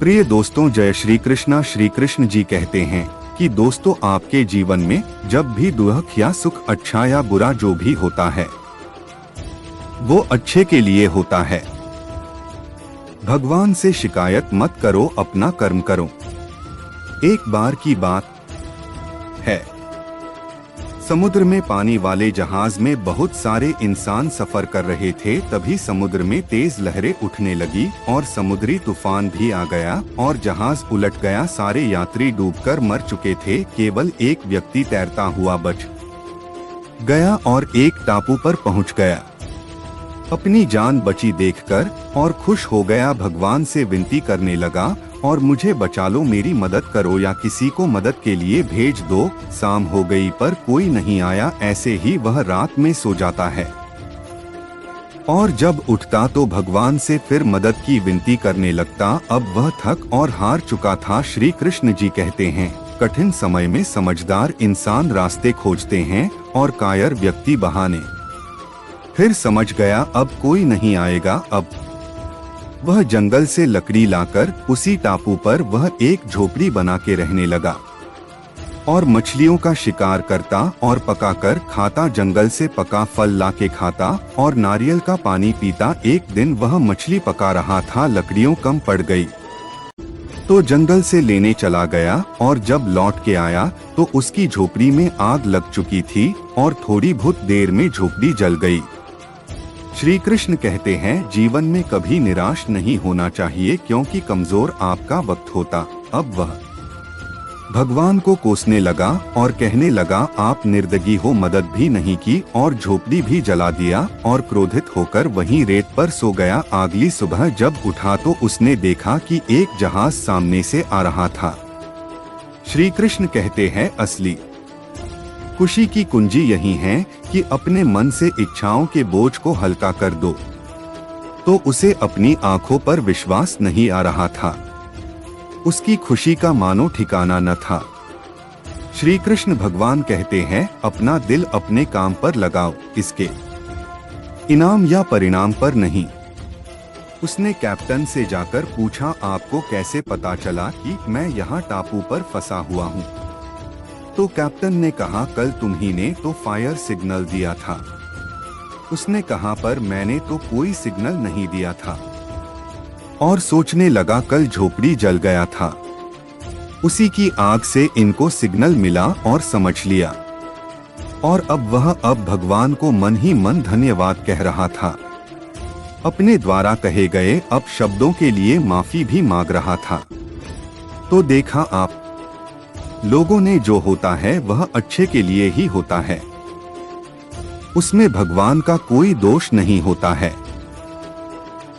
प्रिय दोस्तों, जय श्री कृष्णा। श्री कृष्ण जी कहते हैं कि दोस्तों, आपके जीवन में जब भी दुख या सुख, अच्छा या बुरा जो भी होता है वो अच्छे के लिए होता है। भगवान से शिकायत मत करो, अपना कर्म करो। एक बार की बात है, समुद्र में पानी वाले जहाज में बहुत सारे इंसान सफर कर रहे थे। तभी समुद्र में तेज लहरें उठने लगी और समुद्री तूफान भी आ गया और जहाज उलट गया। सारे यात्री डूबकर मर चुके थे, केवल एक व्यक्ति तैरता हुआ बच गया और एक टापू पर पहुंच गया। अपनी जान बची देखकर और खुश हो गया, भगवान से विनती करने लगा और मुझे बचा लो, मेरी मदद करो या किसी को मदद के लिए भेज दो। शाम हो गई पर कोई नहीं आया। ऐसे ही वह रात में सो जाता है और जब उठता तो भगवान से फिर मदद की विनती करने लगता। अब वह थक और हार चुका था। श्री कृष्ण जी कहते हैं, कठिन समय में समझदार इंसान रास्ते खोजते हैं और कायर व्यक्ति बहाने। फिर समझ गया अब कोई नहीं आएगा। अब वह जंगल से लकड़ी लाकर उसी टापू पर वह एक झोपड़ी बना के रहने लगा और मछलियों का शिकार करता और पकाकर खाता। जंगल से पका फल लाके खाता और नारियल का पानी पीता। एक दिन वह मछली पका रहा था, लकड़ियों कम पड़ गई तो जंगल से लेने चला गया और जब लौट के आया तो उसकी झोपड़ी में आग लग चुकी थी और थोड़ी बहुत देर में झोपड़ी जल गई। श्री कृष्ण कहते हैं, जीवन में कभी निराश नहीं होना चाहिए, क्योंकि कमजोर आपका वक्त होता। अब वह भगवान को कोसने लगा और कहने लगा, आप निर्दयी हो, मदद भी नहीं की और झोपड़ी भी जला दिया, और क्रोधित होकर वहीं रेत पर सो गया। अगली सुबह जब उठा तो उसने देखा कि एक जहाज सामने से आ रहा था। श्री कृष्ण कहते हैं, असली खुशी की कुंजी यही है कि अपने मन से इच्छाओं के बोझ को हल्का कर दो। तो उसे अपनी आंखों पर विश्वास नहीं आ रहा था। उसकी खुशी का मानो ठिकाना न था। श्री कृष्ण भगवान कहते हैं, अपना दिल अपने काम पर लगाओ, इसके इनाम या परिणाम पर नहीं। उसने कैप्टन से जाकर पूछा, आपको कैसे पता चला कि मैं यहाँ टापू पर फंसा हुआ हूँ? तो कैप्टन ने कहा, कल तुम्ही ने तो फायर सिग्नल दिया था। उसने कहा, पर मैंने तो कोई सिग्नल नहीं दिया था। और सोचने लगा, कल झोपड़ी जल गया था, उसी की आग से इनको सिग्नल मिला और समझ लिया। और अब भगवान को मन ही मन धन्यवाद कह रहा था। अपने द्वारा कहे गए अब शब्दों के लिए माफी भी मांग रहा था। तो देखा आप लोगों ने, जो होता है वह अच्छे के लिए ही होता है, उसमें भगवान का कोई दोष नहीं होता है।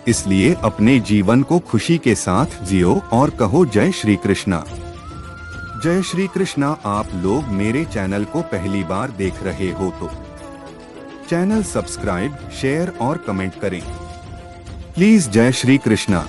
इसलिए अपने जीवन को खुशी के साथ जियो और कहो, जय श्री कृष्णा। जय श्री कृष्णा। आप लोग मेरे चैनल को पहली बार देख रहे हो तो चैनल सब्सक्राइब, शेयर और कमेंट करें प्लीज। जय श्री कृष्णा।